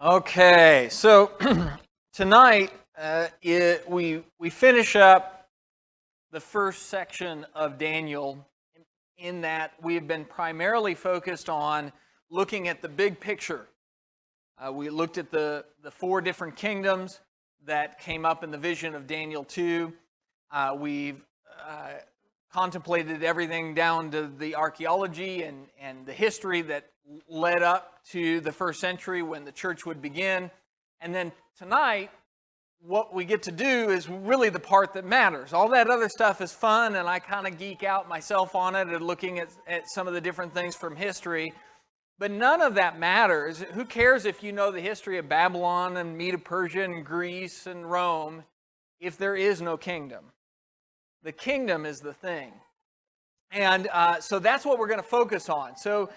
Okay, so tonight we finish up the first section of Daniel in that we have been primarily focused on looking at the big picture. We looked at the four different kingdoms that came up in the vision of Daniel 2. We've contemplated everything down to the archaeology and the history that led up to the first century when the church would begin. And then tonight, what we get to do is really the part that matters. All that other stuff is fun, and I kind of geek out myself on it and looking at some of the different things from history. But none of that matters. Who cares if you know the history of Babylon and Medo-Persia and Greece and Rome if there is no kingdom? The kingdom is the thing. And so that's what we're going to focus on. So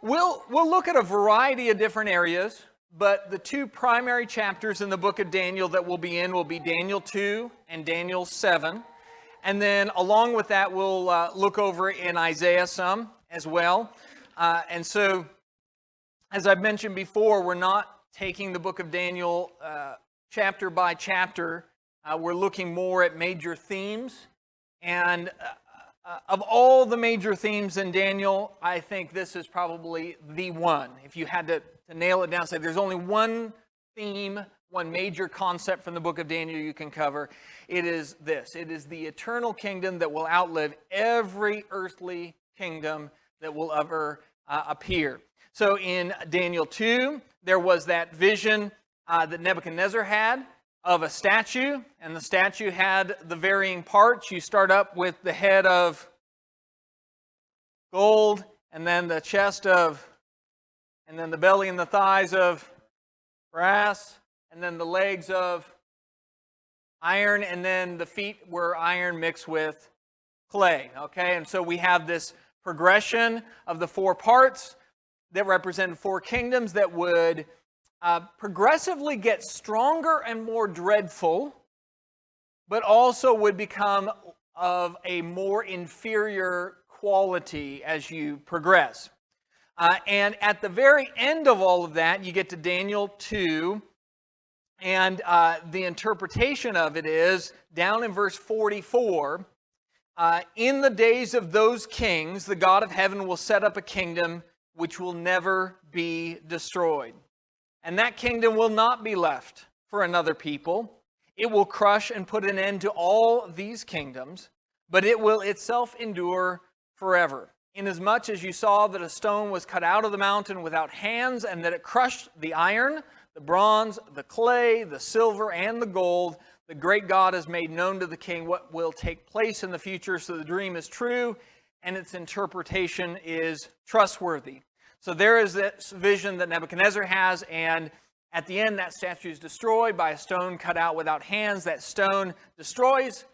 we'll look at a variety of different areas, but the two primary chapters in the book of Daniel that we'll be in will be Daniel 2 and Daniel 7. And then along with that, we'll look over in Isaiah some as well. And so, as I've mentioned before, we're not taking the book of Daniel chapter by chapter. We're looking more at major themes. And of all the major themes in Daniel, I think this is probably the one. If you had to nail it down, say there's only one theme, one major concept from the book of Daniel you can cover, it is this. It is the eternal kingdom that will outlive every earthly kingdom that will ever appear. So in Daniel 2, there was that vision that Nebuchadnezzar had of a statue, and the statue had the varying parts. You start up with the head of gold, and then the chest of, and then the belly and the thighs of brass, and then the legs of iron, and then the feet were iron mixed with clay. Okay, and so we have this progression of the four parts that represent four kingdoms that would progressively get stronger and more dreadful, but also would become of a more inferior quality as you progress. And at the very end of all of that, you get to Daniel 2, and the interpretation of it is, down in verse 44, in the days of those kings, the God of heaven will set up a kingdom which will never be destroyed. And that kingdom will not be left for another people. It will crush and put an end to all these kingdoms, but it will itself endure forever. Inasmuch as you saw that a stone was cut out of the mountain without hands, and that it crushed the iron, the bronze, the clay, the silver, and the gold, the great God has made known to the king what will take place in the future, so the dream is true, and its interpretation is trustworthy. So there is this vision that Nebuchadnezzar has, and at the end that statue is destroyed by a stone cut out without hands. That stone destroys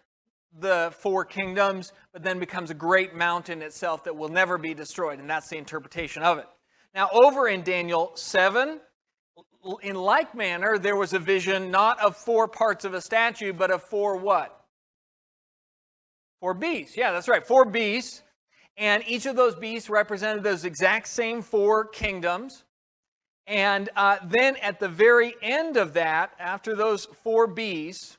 the four kingdoms, but then becomes a great mountain itself that will never be destroyed, and that's the interpretation of it. Now over in Daniel 7, in like manner, there was a vision not of four parts of a statue, but of four what? Four beasts. Yeah, that's right, four beasts. And each of those beasts represented those exact same four kingdoms. And then at the very end of that, after those four beasts,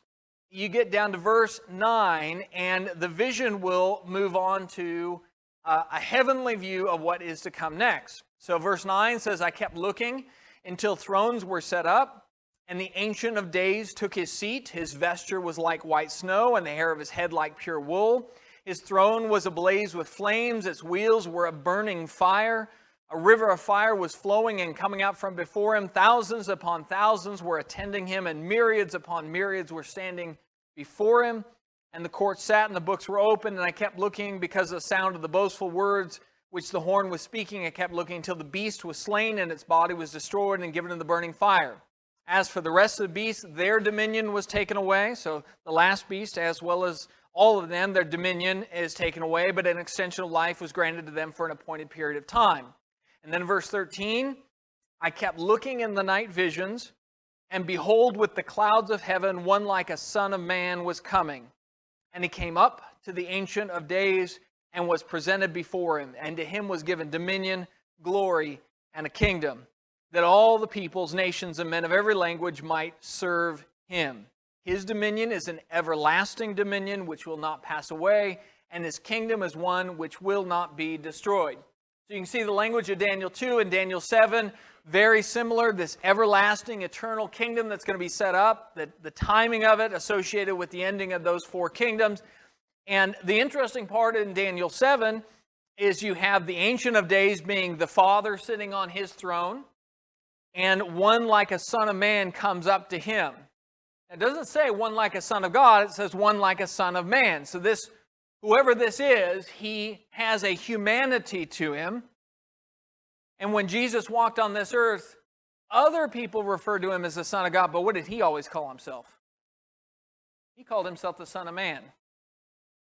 you get down to verse 9, and the vision will move on to a heavenly view of what is to come next. So verse 9 says, I kept looking until thrones were set up, and the Ancient of Days took his seat. His vesture was like white snow, and the hair of his head like pure wool. His throne was ablaze with flames. Its wheels were a burning fire. A river of fire was flowing and coming out from before him. Thousands upon thousands were attending him, and myriads upon myriads were standing before him. And the court sat, and the books were opened, and I kept looking because of the sound of the boastful words which the horn was speaking. I kept looking until the beast was slain, and its body was destroyed and given in the burning fire. As for the rest of the beasts, their dominion was taken away. So the last beast, as well as all of them, their dominion is taken away, but an extension of life was granted to them for an appointed period of time. And then verse 13, I kept looking in the night visions, and behold, with the clouds of heaven, one like a son of man was coming. And he came up to the Ancient of Days and was presented before him. And to him was given dominion, glory, and a kingdom, that all the peoples, nations, and men of every language might serve him. His dominion is an everlasting dominion which will not pass away, and his kingdom is one which will not be destroyed. So you can see the language of Daniel 2 and Daniel 7, very similar, this everlasting, eternal kingdom that's going to be set up, the timing of it associated with the ending of those four kingdoms. And the interesting part in Daniel 7 is you have the Ancient of Days being the Father sitting on his throne, and one like a son of man comes up to him. It doesn't say one like a son of God, it says one like a son of man. So this, whoever this is, he has a humanity to him. And when Jesus walked on this earth, other people referred to him as the Son of God, but what did he always call himself? He called himself the Son of Man.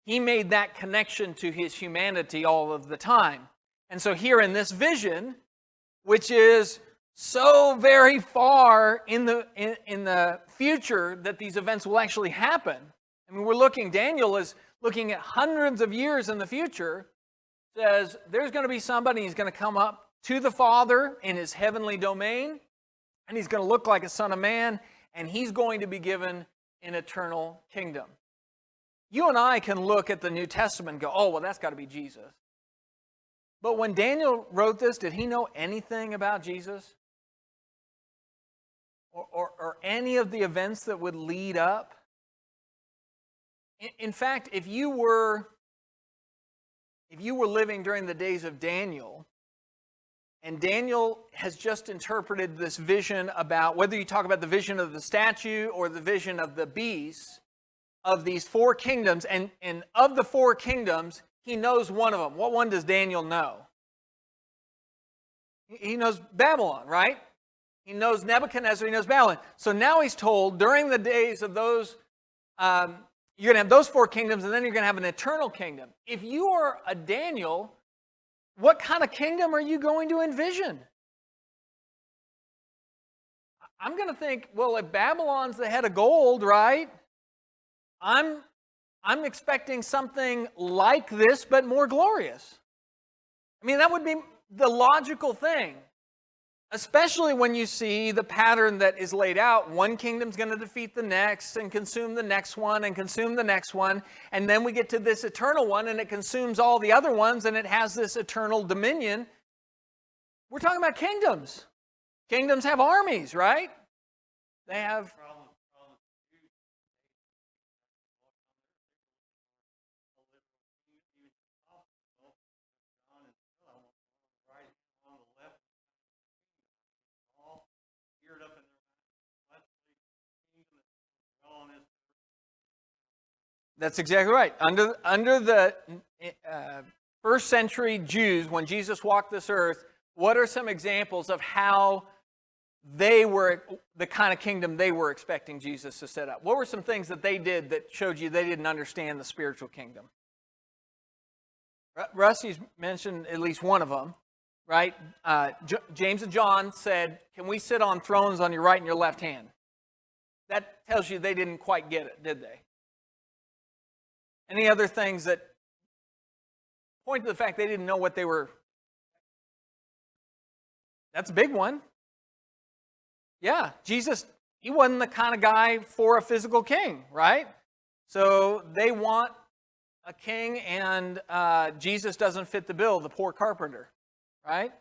He made that connection to his humanity all of the time. And so here in this vision, which is so very far in the future that these events will actually happen. I mean, Daniel is looking at hundreds of years in the future, says there's going to be somebody, he's going to come up to the Father in his heavenly domain, and he's going to look like a son of man, and he's going to be given an eternal kingdom. You and I can look at the New Testament and go, oh, well, that's got to be Jesus. But when Daniel wrote this, did he know anything about Jesus? Or any of the events that would lead up? In fact, if you were living during the days of Daniel, and Daniel has just interpreted this vision about, whether you talk about the vision of the statue or the vision of the beast, of these four kingdoms, and of the four kingdoms, he knows one of them. What one does Daniel know? He knows Babylon, right? He knows Nebuchadnezzar, he knows Babylon. So now he's told, during the days of those, you're going to have those four kingdoms, and then you're going to have an eternal kingdom. If you are a Daniel, what kind of kingdom are you going to envision? I'm going to think, well, if Babylon's the head of gold, right? I'm expecting something like this, but more glorious. I mean, that would be the logical thing. Especially when you see the pattern that is laid out. One kingdom's going to defeat the next and consume the next one and consume the next one. And then we get to this eternal one and it consumes all the other ones and it has this eternal dominion. We're talking about kingdoms. Kingdoms have armies, right? They have... That's exactly right. Under the first century Jews, when Jesus walked this earth, what are some examples of how they were, the kind of kingdom they were expecting Jesus to set up? What were some things that they did that showed you they didn't understand the spiritual kingdom? Rusty's mentioned at least one of them, right? James and John said, can we sit on thrones on your right and your left hand? That tells you they didn't quite get it, did they? Any other things that point to the fact they didn't know what they were? That's a big one. Yeah, Jesus, he wasn't the kind of guy for a physical king, right? So they want a king, and Jesus doesn't fit the bill, the poor carpenter, right?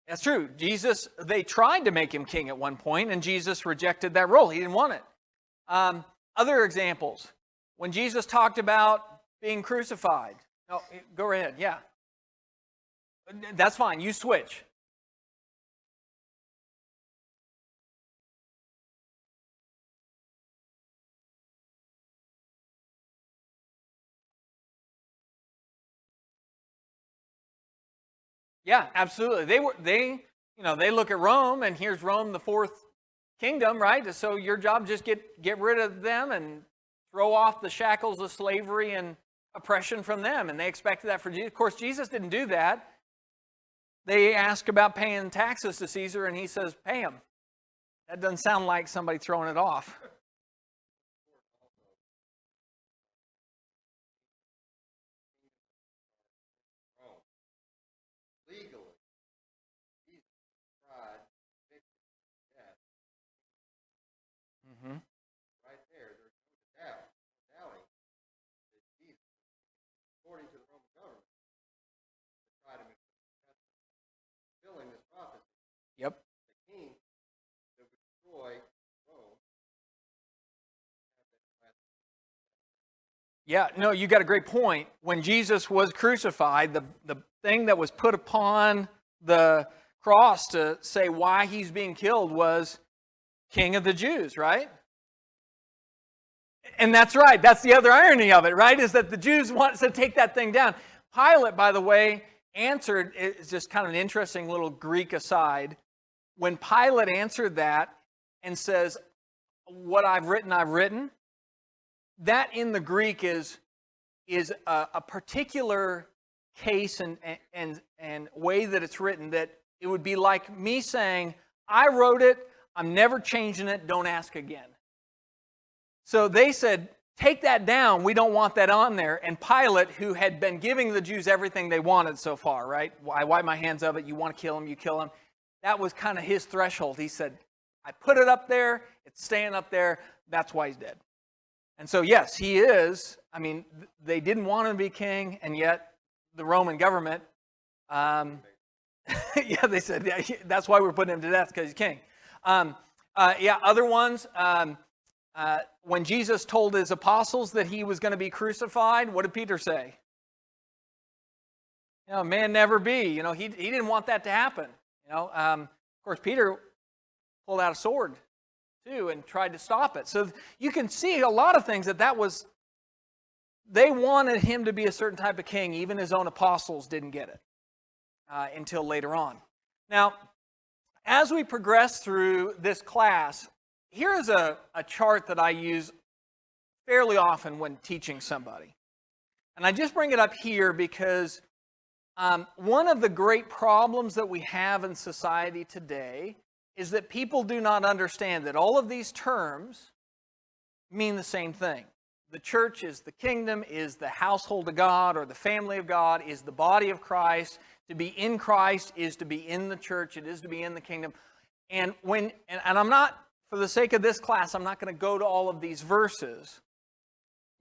That's true. Jesus, they tried to make him king at one point, and Jesus rejected that role. He didn't want it. Other examples, when Jesus talked about being crucified. No, go ahead, yeah. That's fine, you switch. Yeah, absolutely. They look at Rome, and here's Rome, the fourth kingdom, right? So your job just get rid of them and throw off the shackles of slavery and oppression from them. And they expected that for Jesus. Of course, Jesus didn't do that. They ask about paying taxes to Caesar, and he says, pay them. That doesn't sound like somebody throwing it off. Legally, Jesus tried death. Mm-hmm. Right there, there's no doubting that Jesus, according to the Roman government, tried to fulfilling this prophecy. Yep. The king that would destroy Rome. Yeah, no, you got a great point. When Jesus was crucified, the thing that was put upon the cross to say why he's being killed was King of the Jews, right? And that's right. That's the other irony of it, right? Is that the Jews want to take that thing down. Pilate, by the way, answered, it's just kind of an interesting little Greek aside. When Pilate answered that and says, what I've written, that in the Greek is a particular case and way that it's written, that it would be like me saying, I wrote it, I'm never changing it, don't ask again. So they said, take that down, we don't want that on there. And Pilate, who had been giving the Jews everything they wanted so far, right? I wipe my hands of it, you want to kill him, you kill him. That was kind of his threshold. He said, I put it up there, it's staying up there, that's why he's dead. And so, yes, he is. I mean, they didn't want him to be king, and yet the Roman government, yeah, they said, yeah, that's why we're putting him to death, because he's king. Other ones, when Jesus told his apostles that he was going to be crucified, what did Peter say? Man never be. He didn't want that to happen. Of course, Peter pulled out a sword too and tried to stop it. So you can see a lot of things they wanted him to be a certain type of king. Even his own apostles didn't get it until later on. Now, as we progress through this class, here is a chart that I use fairly often when teaching somebody. And I just bring it up here because one of the great problems that we have in society today is that people do not understand that all of these terms mean the same thing. The church is the kingdom, is the household of God, or the family of God, is the body of Christ. To be in Christ is to be in the church, it is to be in the kingdom. And I'm not, for the sake of this class, I'm not going to go to all of these verses.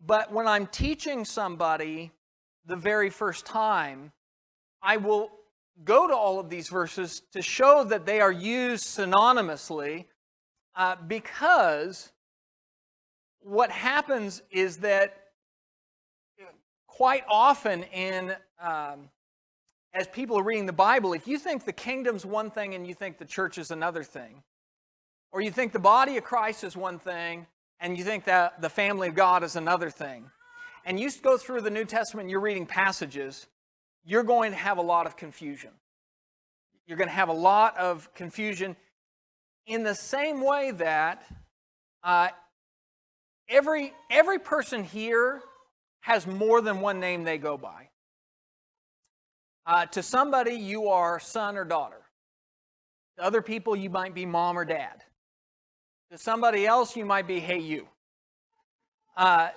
But when I'm teaching somebody the very first time, I will go to all of these verses to show that they are used synonymously, because what happens is that quite often as people are reading the Bible, if you think the kingdom's one thing and you think the church is another thing, or you think the body of Christ is one thing and you think that the family of God is another thing, and you go through the New Testament and you're reading passages, you're going to have a lot of confusion. You're going to have a lot of confusion in the same way that every person here has more than one name they go by. To somebody, you are son or daughter. To other people, you might be mom or dad. To somebody else, you might be, hey, you. To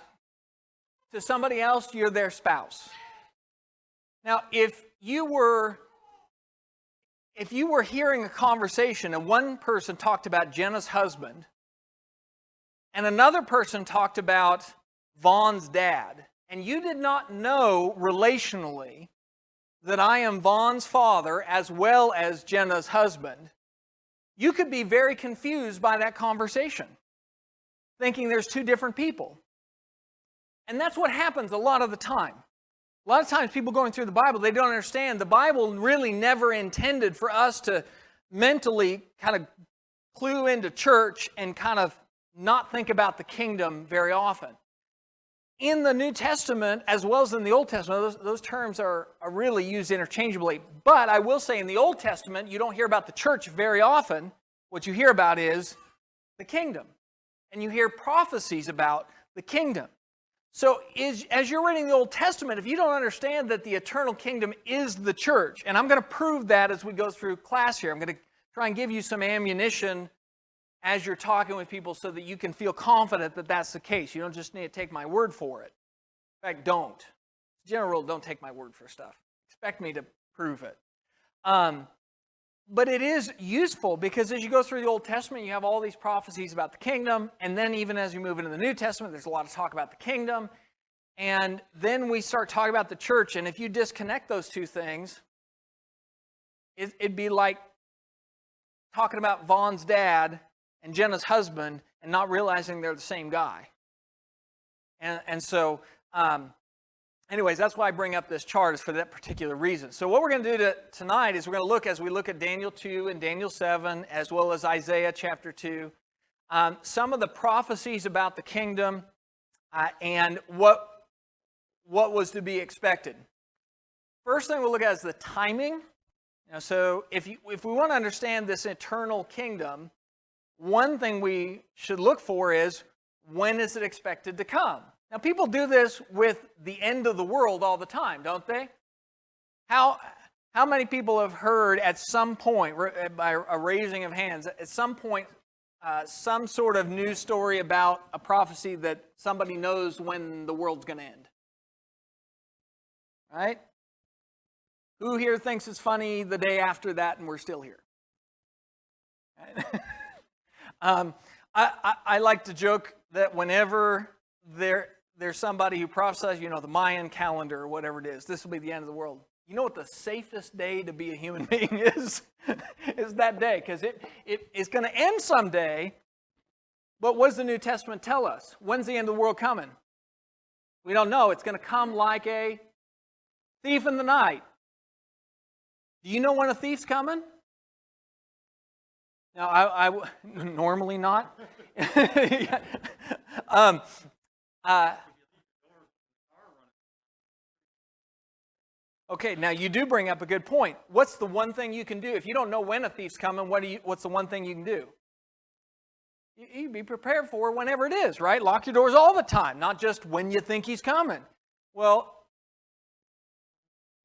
somebody else, you're their spouse. Now, if you were hearing a conversation and one person talked about Jenna's husband and another person talked about Vaughn's dad, and you did not know relationally that I am Vaughn's father as well as Jenna's husband, you could be very confused by that conversation, thinking there's two different people. And that's what happens a lot of the time. A lot of times people going through the Bible, they don't understand. The Bible really never intended for us to mentally kind of clue into church and kind of not think about the kingdom very often. In the New Testament, as well as in the Old Testament, those terms are really used interchangeably. But I will say in the Old Testament, you don't hear about the church very often. What you hear about is the kingdom. And you hear prophecies about the kingdom. So as you're reading the Old Testament, if you don't understand that the eternal kingdom is the church, and I'm going to prove that as we go through class here, I'm going to try and give you some ammunition as you're talking with people so that you can feel confident that that's the case. You don't just need to take my word for it. In fact, don't. General rule, don't take my word for stuff. Expect me to prove it. But it is useful because as you go through the Old Testament, you have all these prophecies about the kingdom, and then even as you move into the New Testament, there's a lot of talk about the kingdom, and then we start talking about the church, and if you disconnect those two things, it'd be like talking about Vaughn's dad and Jenna's husband and not realizing they're the same guy. And so, anyways, that's why I bring up this chart, is for that particular reason. So what we're going to do tonight is we're going to look, as we look at Daniel 2 and Daniel 7, as well as Isaiah chapter 2, some of the prophecies about the kingdom and what was to be expected. First thing we'll look at is the timing. So if we want to understand this eternal kingdom, one thing we should look for is, when is it expected to come? Now, people do this with the end of the world all the time, don't they? How many people have heard at some point, by a raising of hands, at some point, some sort of news story about a prophecy that somebody knows when the world's going to end? Right? Who here thinks it's funny the day after that and we're still here? I like to joke that whenever there's somebody who prophesies, the Mayan calendar or whatever it is, this will be the end of the world. You know what the safest day to be a human being is? Is that day, because it's going to end someday. But what does the New Testament tell us? When's the end of the world coming? We don't know. It's going to come like a thief in the night. Do you know when a thief's coming? No, I normally not. Okay, now you do bring up a good point. What's the one thing you can do? If you don't know when a thief's coming, what's the one thing you can do? You be prepared for whenever it is, right? Lock your doors all the time, not just when you think he's coming. Well,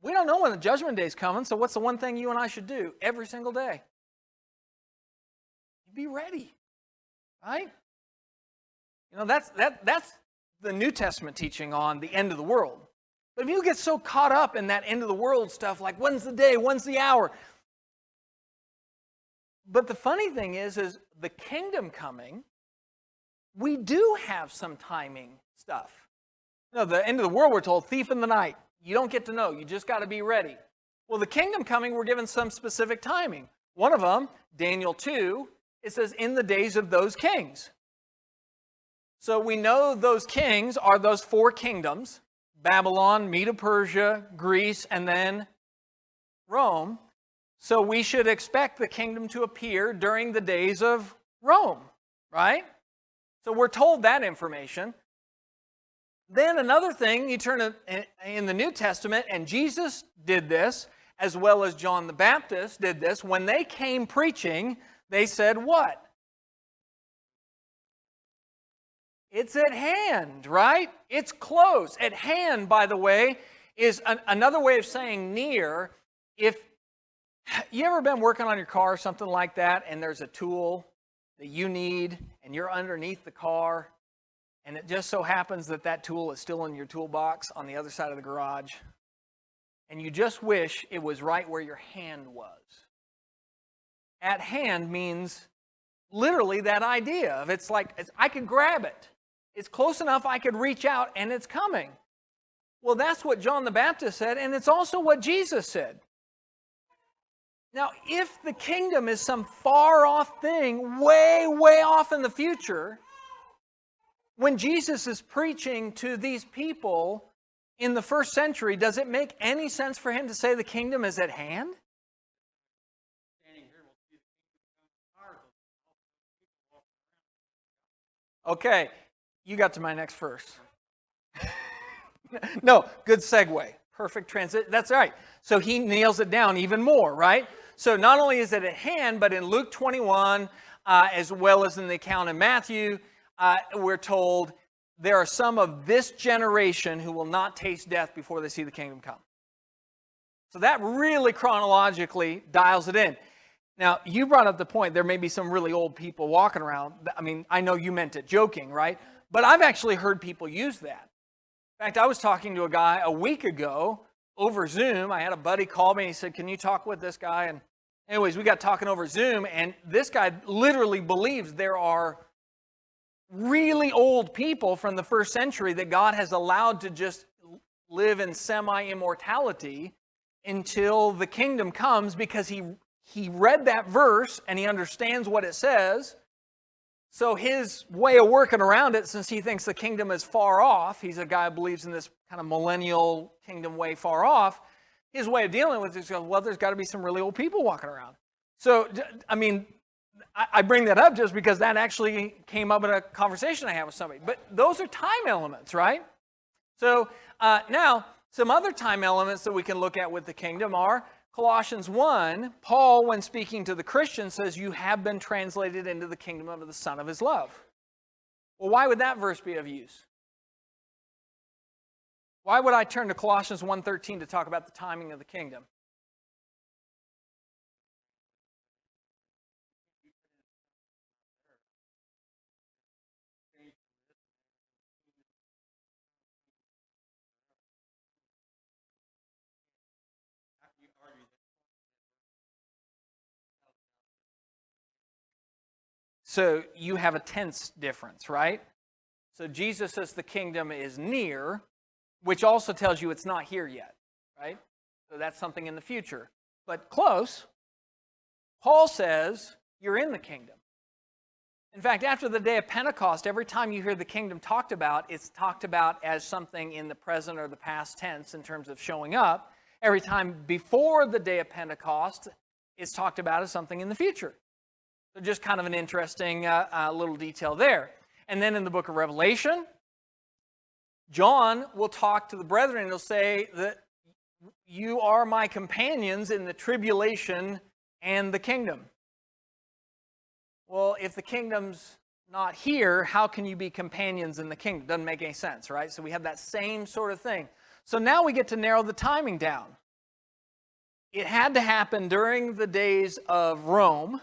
we don't know when the judgment day is coming, so what's the one thing you and I should do every single day? Be ready, right? That's the New Testament teaching on the end of the world. But if you get so caught up in that end of the world stuff, like when's the day, when's the hour? But the funny thing is the kingdom coming, we do have some timing stuff. The end of the world, we're told, thief in the night. You don't get to know. You just got to be ready. Well, the kingdom coming, we're given some specific timing. One of them, Daniel 2, it says, in the days of those kings. So we know those kings are those four kingdoms: Babylon, Medo-Persia, Greece, and then Rome. So we should expect the kingdom to appear during the days of Rome, right? So we're told that information. Then another thing, you turn in the New Testament, and Jesus did this, as well as John the Baptist did this. When they came preaching, they said what? It's at hand, right? It's close. At hand, by the way, is another way of saying near. If you ever been working on your car or something like that, and there's a tool that you need, and you're underneath the car, and it just so happens that tool is still in your toolbox on the other side of the garage, and you just wish it was right where your hand was. At hand means literally that idea of I could grab it. It's close enough I could reach out and it's coming. Well, that's what John the Baptist said, and it's also what Jesus said. Now, if the kingdom is some far off thing, way, way off in the future, when Jesus is preaching to these people in the first century, does it make any sense for him to say the kingdom is at hand? Okay, you got to my next verse. No, good segue. Perfect transition. That's right. So he nails it down even more, right? So not only is it at hand, but in Luke 21, as well as in the account in Matthew, we're told there are some of this generation who will not taste death before they see the kingdom come. So that really chronologically dials it in. Now, you brought up the point there may be some really old people walking around. I mean, I know you meant it joking, right? But I've actually heard people use that. In fact, I was talking to a guy a week ago over Zoom. I had a buddy call me and he said, "Can you talk with this guy?" And anyways, we got talking over Zoom, and this guy literally believes there are really old people from the first century that God has allowed to just live in semi-immortality until the kingdom comes, because he read that verse and he understands what it says. So his way of working around it, since he thinks the kingdom is far off, he's a guy who believes in this kind of millennial kingdom way far off, his way of dealing with it is, well, there's got to be some really old people walking around. So, I mean, I bring that up just because that actually came up in a conversation I had with somebody. But those are time elements, right? So now, some other time elements that we can look at with the kingdom are Colossians 1. Paul, when speaking to the Christians, says, "You have been translated into the kingdom of the Son of His love." Well, why would that verse be of use? Why would I turn to Colossians 1:13 to talk about the timing of the kingdom? So you have a tense difference, right? So Jesus says the kingdom is near, which also tells you it's not here yet, right? So that's something in the future. But close. Paul says you're in the kingdom. In fact, after the day of Pentecost, every time you hear the kingdom talked about, it's talked about as something in the present or the past tense in terms of showing up. Every time before the day of Pentecost, it's talked about as something in the future. So just kind of an interesting little detail there. And then in the book of Revelation, John will talk to the brethren and he'll say that you are my companions in the tribulation and the kingdom. Well, if the kingdom's not here, how can you be companions in the kingdom? Doesn't make any sense, right? So we have that same sort of thing. So now we get to narrow the timing down. It had to happen during the days of Rome,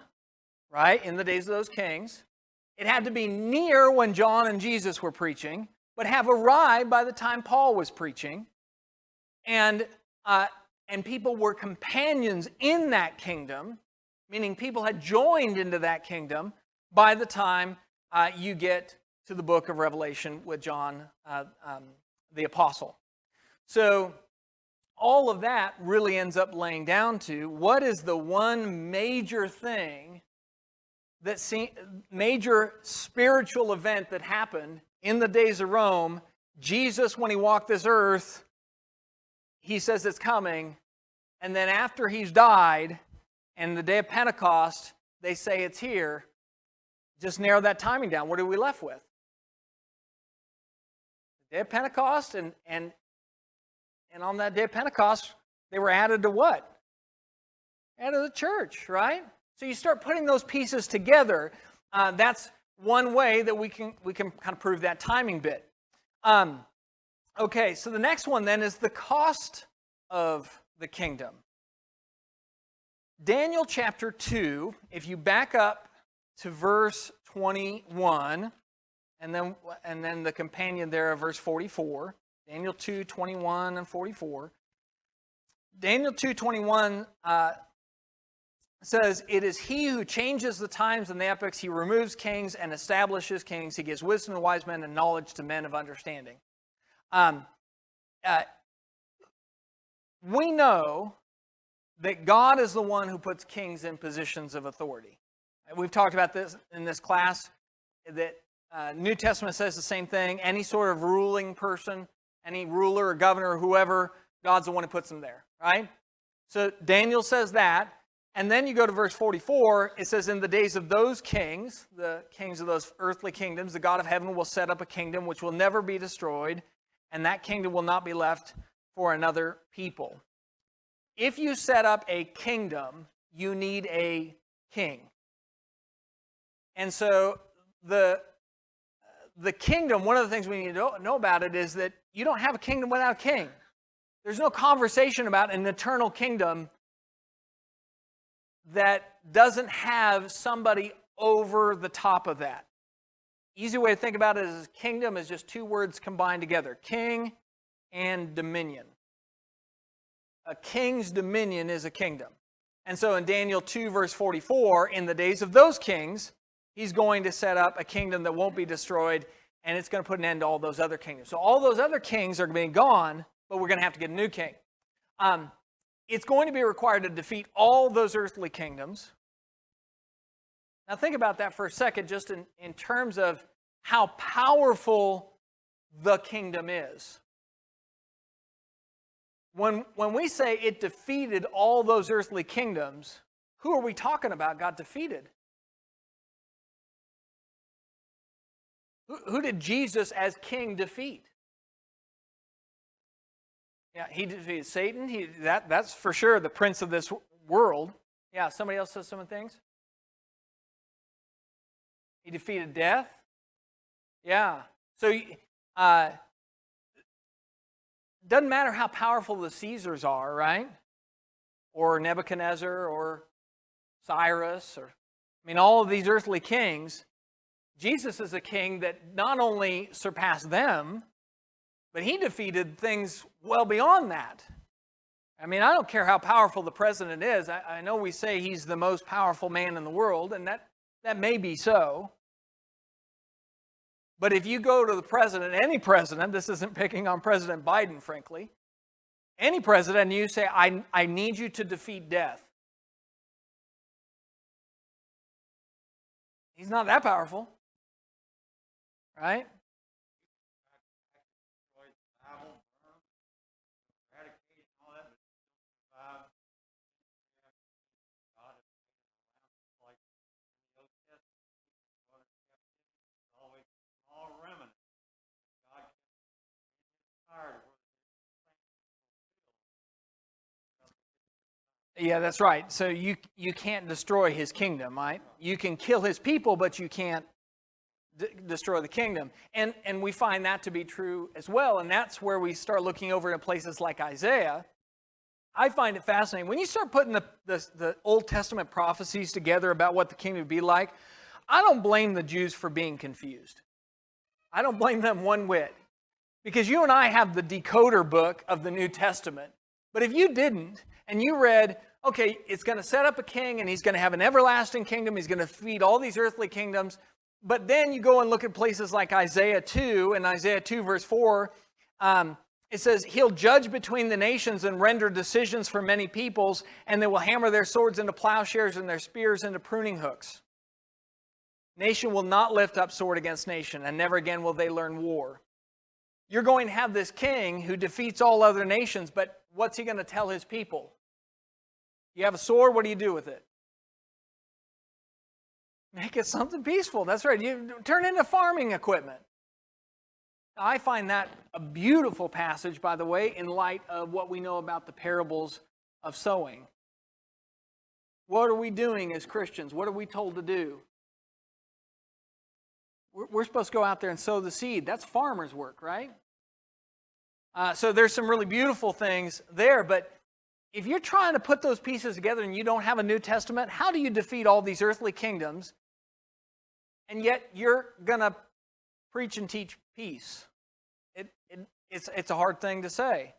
right? In the days of those kings. It had to be near when John and Jesus were preaching, but have arrived by the time Paul was preaching. And people were companions in that kingdom, meaning people had joined into that kingdom by the time you get to the book of Revelation with John the Apostle. So all of that really ends up laying down to what is the one major thing, major spiritual event that happened in the days of Rome. Jesus, when he walked this earth, he says it's coming. And then after he's died, and the day of Pentecost, they say it's here. Just narrow that timing down. What are we left with? The day of Pentecost, and on that day of Pentecost, they were added to what? Added to the church, right? So you start putting those pieces together. That's one way that we can kind of prove that timing bit. Okay, so the next one then is the cost of the kingdom. Daniel chapter 2, if you back up to verse 21, and then the companion there of verse 44, Daniel 2, 21 and 44. Daniel 2:21 says, "It is he who changes the times and the epochs. He removes kings and establishes kings. He gives wisdom to wise men and knowledge to men of understanding." We know that God is the one who puts kings in positions of authority. We've talked about this in this class, that New Testament says the same thing. Any sort of ruling person, any ruler or governor or whoever, God's the one who puts them there, right? So Daniel says that. And then you go to verse 44, it says, "In the days of those kings," the kings of those earthly kingdoms, "the God of heaven will set up a kingdom which will never be destroyed, and that kingdom will not be left for another people." If you set up a kingdom, you need a king. And so the kingdom, one of the things we need to know about it is that you don't have a kingdom without a king. There's no conversation about an eternal kingdom that doesn't have somebody over the top of that. Easy way to think about it is kingdom is just two words combined together, king and dominion. A king's dominion is a kingdom. And so in Daniel 2 verse 44, in the days of those kings, he's going to set up a kingdom that won't be destroyed, and it's going to put an end to all those other kingdoms. So all those other kings are going to be gone, but we're going to have to get a new king. It's going to be required to defeat all those earthly kingdoms. Now think about that for a second, just in terms of how powerful the kingdom is. When we say it defeated all those earthly kingdoms, who are we talking about got defeated? Who did Jesus as king defeat? Yeah, he defeated Satan. That's for sure the prince of this world. Yeah, somebody else says some things? He defeated death. Yeah. So, doesn't matter how powerful the Caesars are, right? Or Nebuchadnezzar or Cyrus, or all of these earthly kings. Jesus is a king that not only surpassed them, but he defeated things well beyond that. I don't care how powerful the president is. I know we say he's the most powerful man in the world, and that may be so. But if you go to the president, any president, this isn't picking on President Biden, frankly, any president, and you say, I need you to defeat death. He's not that powerful, right? Yeah, that's right. So you can't destroy his kingdom, right? You can kill his people, but you can't destroy the kingdom. And we find that to be true as well. And that's where we start looking over in places like Isaiah. I find it fascinating. When you start putting the Old Testament prophecies together about what the kingdom would be like, I don't blame the Jews for being confused. I don't blame them one whit. Because you and I have the decoder book of the New Testament. But if you didn't, and you read, okay, it's going to set up a king, and he's going to have an everlasting kingdom, he's going to feed all these earthly kingdoms, but then you go and look at places like Isaiah 2, and Isaiah 2 verse 4, it says, he'll judge between the nations and render decisions for many peoples, and they will hammer their swords into plowshares and their spears into pruning hooks. Nation will not lift up sword against nation, and never again will they learn war. You're going to have this king who defeats all other nations, but what's he going to tell his people? You have a sword, what do you do with it? Make it something peaceful. That's right. You turn it into farming equipment. I find that a beautiful passage, by the way, in light of what we know about the parables of sowing. What are we doing as Christians? What are we told to do? We're supposed to go out there and sow the seed. That's farmer's work, right? So there's some really beautiful things there, but if you're trying to put those pieces together and you don't have a New Testament, how do you defeat all these earthly kingdoms, and yet you're going to preach and teach peace? It's a hard thing to say.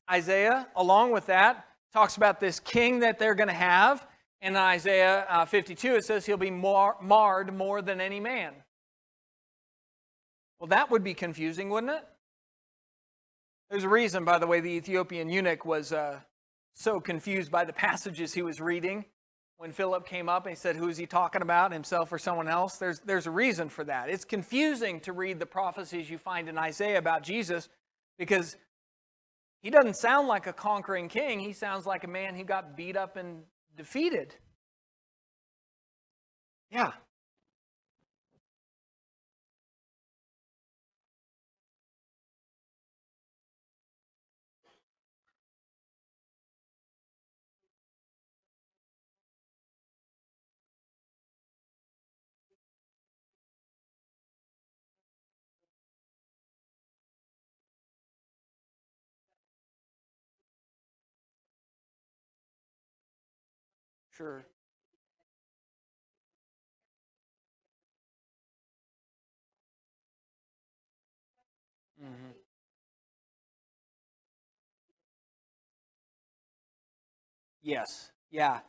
Isaiah, along with that, talks about this king that they're going to have. In Isaiah 52, it says he'll be marred more than any man. Well, that would be confusing, wouldn't it? There's a reason, by the way, the Ethiopian eunuch was so confused by the passages he was reading when Philip came up and he said, who is he talking about, himself or someone else? There's a reason for that. It's confusing to read the prophecies you find in Isaiah about Jesus because he doesn't sound like a conquering king. He sounds like a man who got beat up and defeated. Yeah. Sure. Mm-hmm. Yes. Yeah.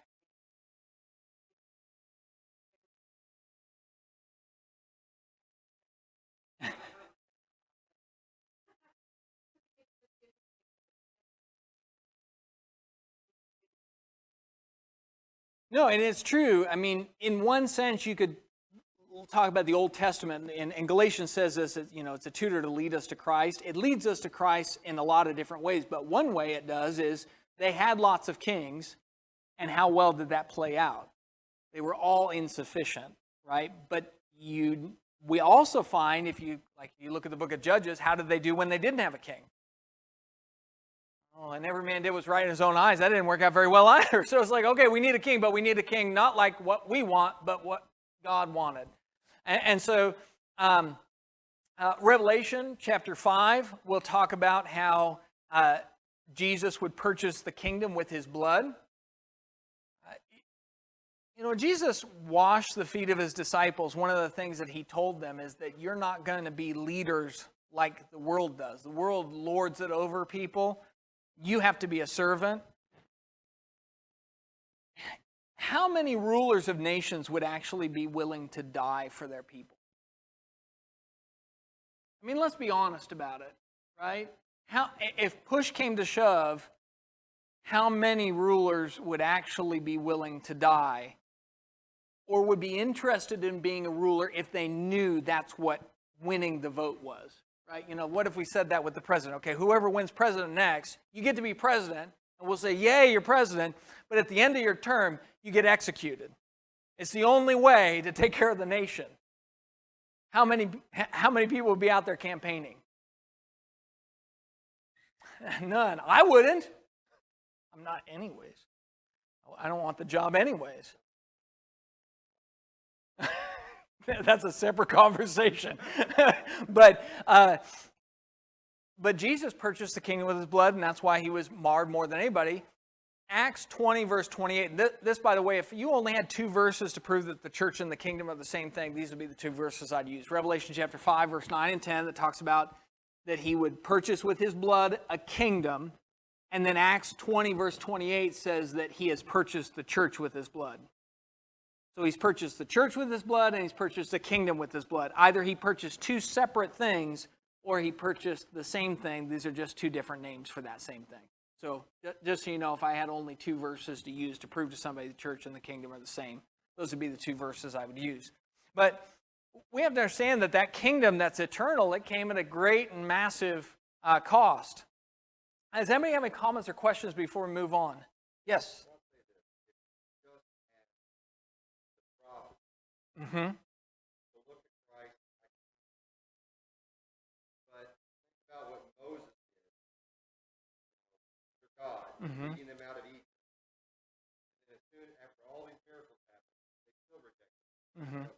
No, and it's true. I mean, in one sense, you could talk about the Old Testament, and Galatians says this, it's a tutor to lead us to Christ. It leads us to Christ in a lot of different ways, but one way it does is they had lots of kings, and how well did that play out? They were all insufficient, right? But we also find, if you look at the book of Judges, how did they do when they didn't have a king? Oh, and every man did what's right in his own eyes. That didn't work out very well either. So it's like, okay, we need a king, but we need a king not like what we want, but what God wanted. And so Revelation chapter 5 will talk about how Jesus would purchase the kingdom with his blood. Jesus washed the feet of his disciples. One of the things that he told them is that you're not going to be leaders like the world does. The world lords it over people. You have to be a servant. How many rulers of nations would actually be willing to die for their people? I mean, let's be honest about it, right? If push came to shove, how many rulers would actually be willing to die or would be interested in being a ruler if they knew that's what winning the vote was, right? What if we said that with the president? Okay, whoever wins president next, you get to be president, and we'll say, yay, you're president, but at the end of your term, you get executed. It's the only way to take care of the nation. How many people would be out there campaigning? None. I wouldn't. I'm not anyways. I don't want the job anyways. That's a separate conversation. But Jesus purchased the kingdom with his blood, and that's why he was marred more than anybody. Acts 20, verse 28. This, by the way, if you only had two verses to prove that the church and the kingdom are the same thing, these would be the two verses I'd use. Revelation chapter 5, verse 9 and 10, that talks about that he would purchase with his blood a kingdom. And then Acts 20, verse 28 says that he has purchased the church with his blood. So he's purchased the church with his blood, and he's purchased the kingdom with his blood. Either he purchased two separate things, or he purchased the same thing. These are just two different names for that same thing. So just so you know, if I had only two verses to use to prove to somebody the church and the kingdom are the same, those would be the two verses I would use. But we have to understand that kingdom that's eternal, it came at a great and massive cost. Does anybody have any comments or questions before we move on? Yes? Mm-hmm. So look at Christ, but think about what Moses did for God, leading them out of Egypt. And as soon after all these miracles happened, they still rejected him. Mm-hmm. And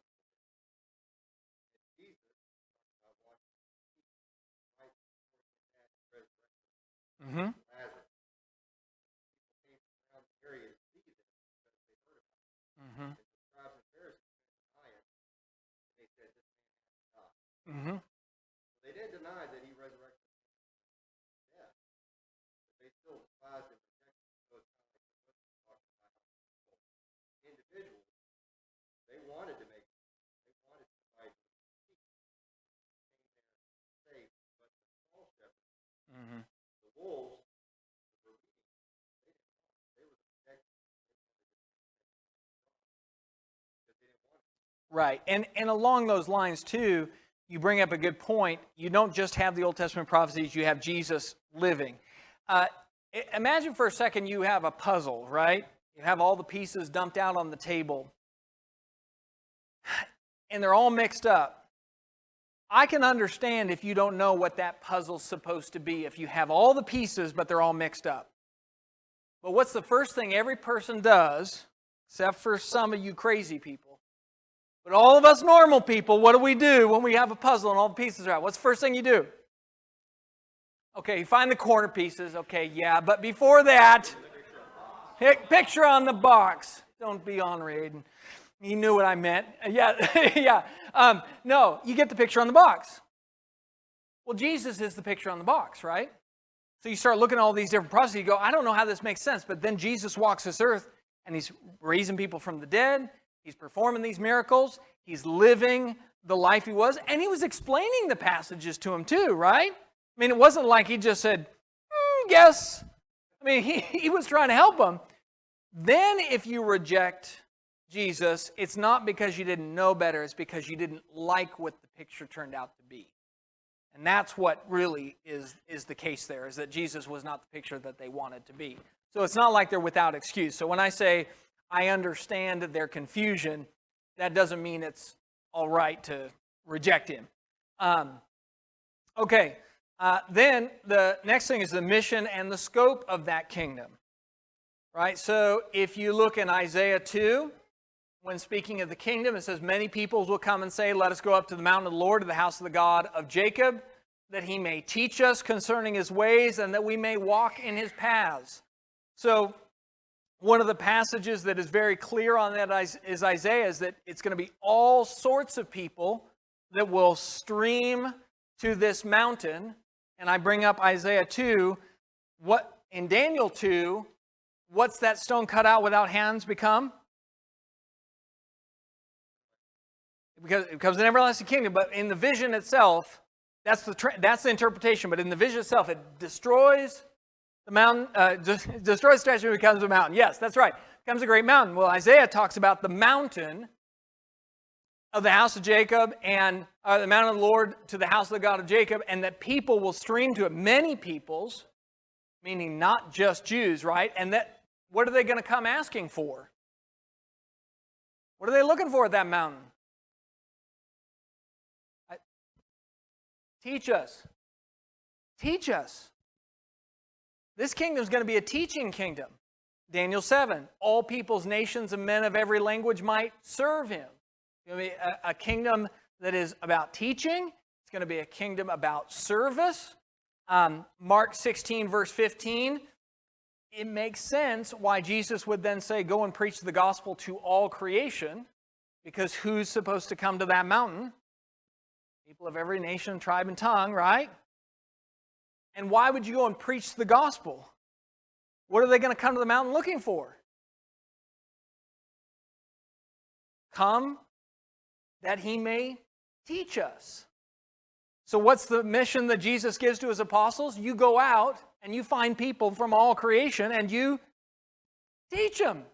Jesus talked about washing his feet right before he came back and resurrected Mm-hmm. Lazarus. People came from around the area to see this because they heard about it. Mm-hmm. And the scribes and Pharisees deny it. They said this man has to die. Mm-hmm. They didn't deny that he resurrected from death, but they still despised and rejected him. So it's kind of like the Muslims talking about how people, individuals, they wanted somebody to speak, came there safe, but the small shepherds, Mm-hmm. the wolves, were leading. They didn't want it. They were the protectors. Because they didn't want it. Right. And along those lines, too, you bring up a good point. You don't just have the Old Testament prophecies, you have Jesus living. Imagine for a second you have a puzzle, right? You have all the pieces dumped out on the table, and they're all mixed up. I can understand if you don't know what that puzzle's supposed to be, if you have all the pieces, but they're all mixed up. But what's the first thing every person does, except for some of you crazy people? But all of us normal people, what do we do when we have a puzzle and all the pieces are out? What's the first thing you do? Okay, you find the corner pieces. Okay, yeah, but before that, picture on the box. Don't be Henri. You knew what I meant. Yeah, yeah. No, you get the picture on the box. Well, Jesus is the picture on the box, right? So you start looking at all these different processes. You go, I don't know how this makes sense. But then Jesus walks this earth, and he's raising people from the dead. He's performing these miracles. He's living the life he was. And he was explaining the passages to him too, right? I mean, it wasn't like he just said, guess. I mean, he was trying to help them. Then if you reject Jesus, it's not because you didn't know better. It's because you didn't like what the picture turned out to be. And that's what really is the case there, is that Jesus was not the picture that they wanted to be. So it's not like they're without excuse. So when I say I understand their confusion, that doesn't mean it's all right to reject him. Okay. Then the next thing is the mission and the scope of that kingdom. Right? So if you look in Isaiah 2, when speaking of the kingdom, it says, many peoples will come and say, let us go up to the mountain of the Lord, to the house of the God of Jacob, that he may teach us concerning his ways, and that we may walk in his paths. So one of the passages that is very clear on that is Isaiah, is that it's going to be all sorts of people that will stream to this mountain. And I bring up Isaiah 2. What in Daniel 2, what's that stone cut out without hands become? It becomes an everlasting kingdom. But in the vision itself, that's the interpretation. But in the vision itself, it destroys the mountain, destroys the statue, and becomes a mountain. Yes, that's right. It becomes a great mountain. Well, Isaiah talks about the mountain of the house of Jacob, and the mountain of the Lord to the house of the God of Jacob, and that people will stream to it. Many peoples, meaning not just Jews, right? And that, what are they going to come asking for? What are they looking for at that mountain? Teach us. Teach us. This kingdom is going to be a teaching kingdom. Daniel 7, all peoples, nations, and men of every language might serve him. It's going to be a kingdom that is about teaching. It's going to be a kingdom about service. Mark 16, verse 15, it makes sense why Jesus would then say, go and preach the gospel to all creation, because who's supposed to come to that mountain? People of every nation, tribe, and tongue, right? And why would you go and preach the gospel? What are they going to come to the mountain looking for? Come that he may teach us. So what's the mission that Jesus gives to his apostles? You go out and you find people from all creation and you teach them.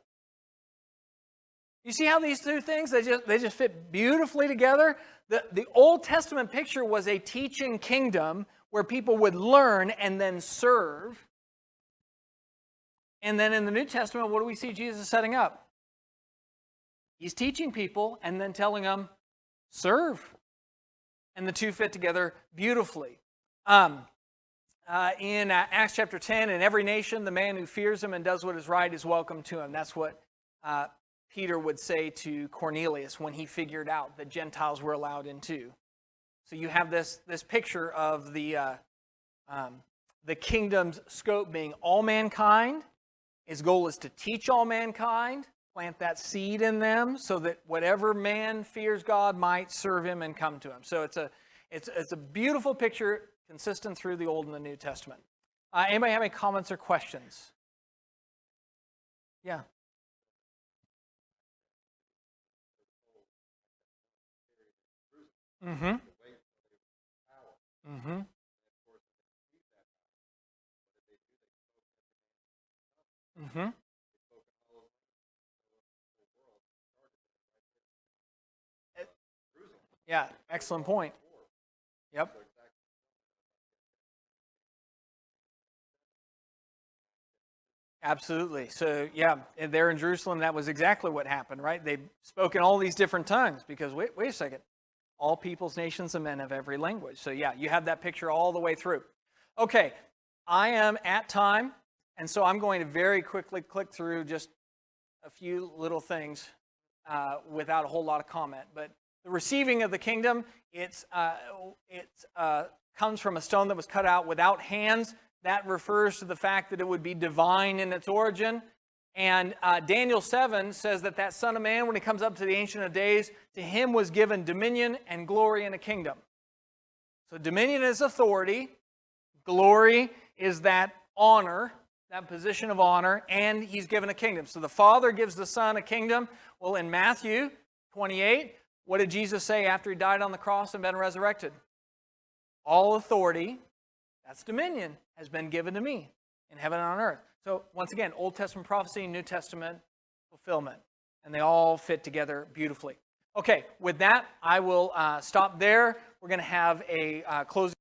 You see how these two things, they just fit beautifully together? The Old Testament picture was a teaching kingdom where people would learn and then serve. And then in the New Testament, what do we see Jesus setting up? He's teaching people and then telling them, serve. And the two fit together beautifully. In Acts chapter 10, in every nation, the man who fears him and does what is right is welcome to him. That's what Peter would say to Cornelius when he figured out that Gentiles were allowed in too. So you have this picture of the kingdom's scope being all mankind. His goal is to teach all mankind, plant that seed in them, so that whatever man fears God might serve him and come to him. So it's a beautiful picture, consistent through the Old and the New Testament. Anybody have any comments or questions? Yeah. Mm-hmm. Mm-hmm. Mm-hmm. Yeah, excellent point. Yep. Absolutely. So, yeah, and there in Jerusalem, that was exactly what happened, right? They spoke in all these different tongues because, wait a second, all peoples, nations, and men of every language. So, yeah, you have that picture all the way through. Okay, I am at time, and so I'm going to very quickly click through just a few little things without a whole lot of comment. But the receiving of the kingdom, it comes from a stone that was cut out without hands. That refers to the fact that it would be divine in its origin. And Daniel 7 says that that Son of Man, when he comes up to the Ancient of Days, to him was given dominion and glory and a kingdom. So dominion is authority. Glory is that honor, that position of honor, and he's given a kingdom. So the Father gives the Son a kingdom. Well, in Matthew 28, what did Jesus say after he died on the cross and been resurrected? All authority, that's dominion, has been given to me in heaven and on earth. So once again, Old Testament prophecy, New Testament fulfillment. And they all fit together beautifully. Okay, with that, I will stop there. We're going to have a closing.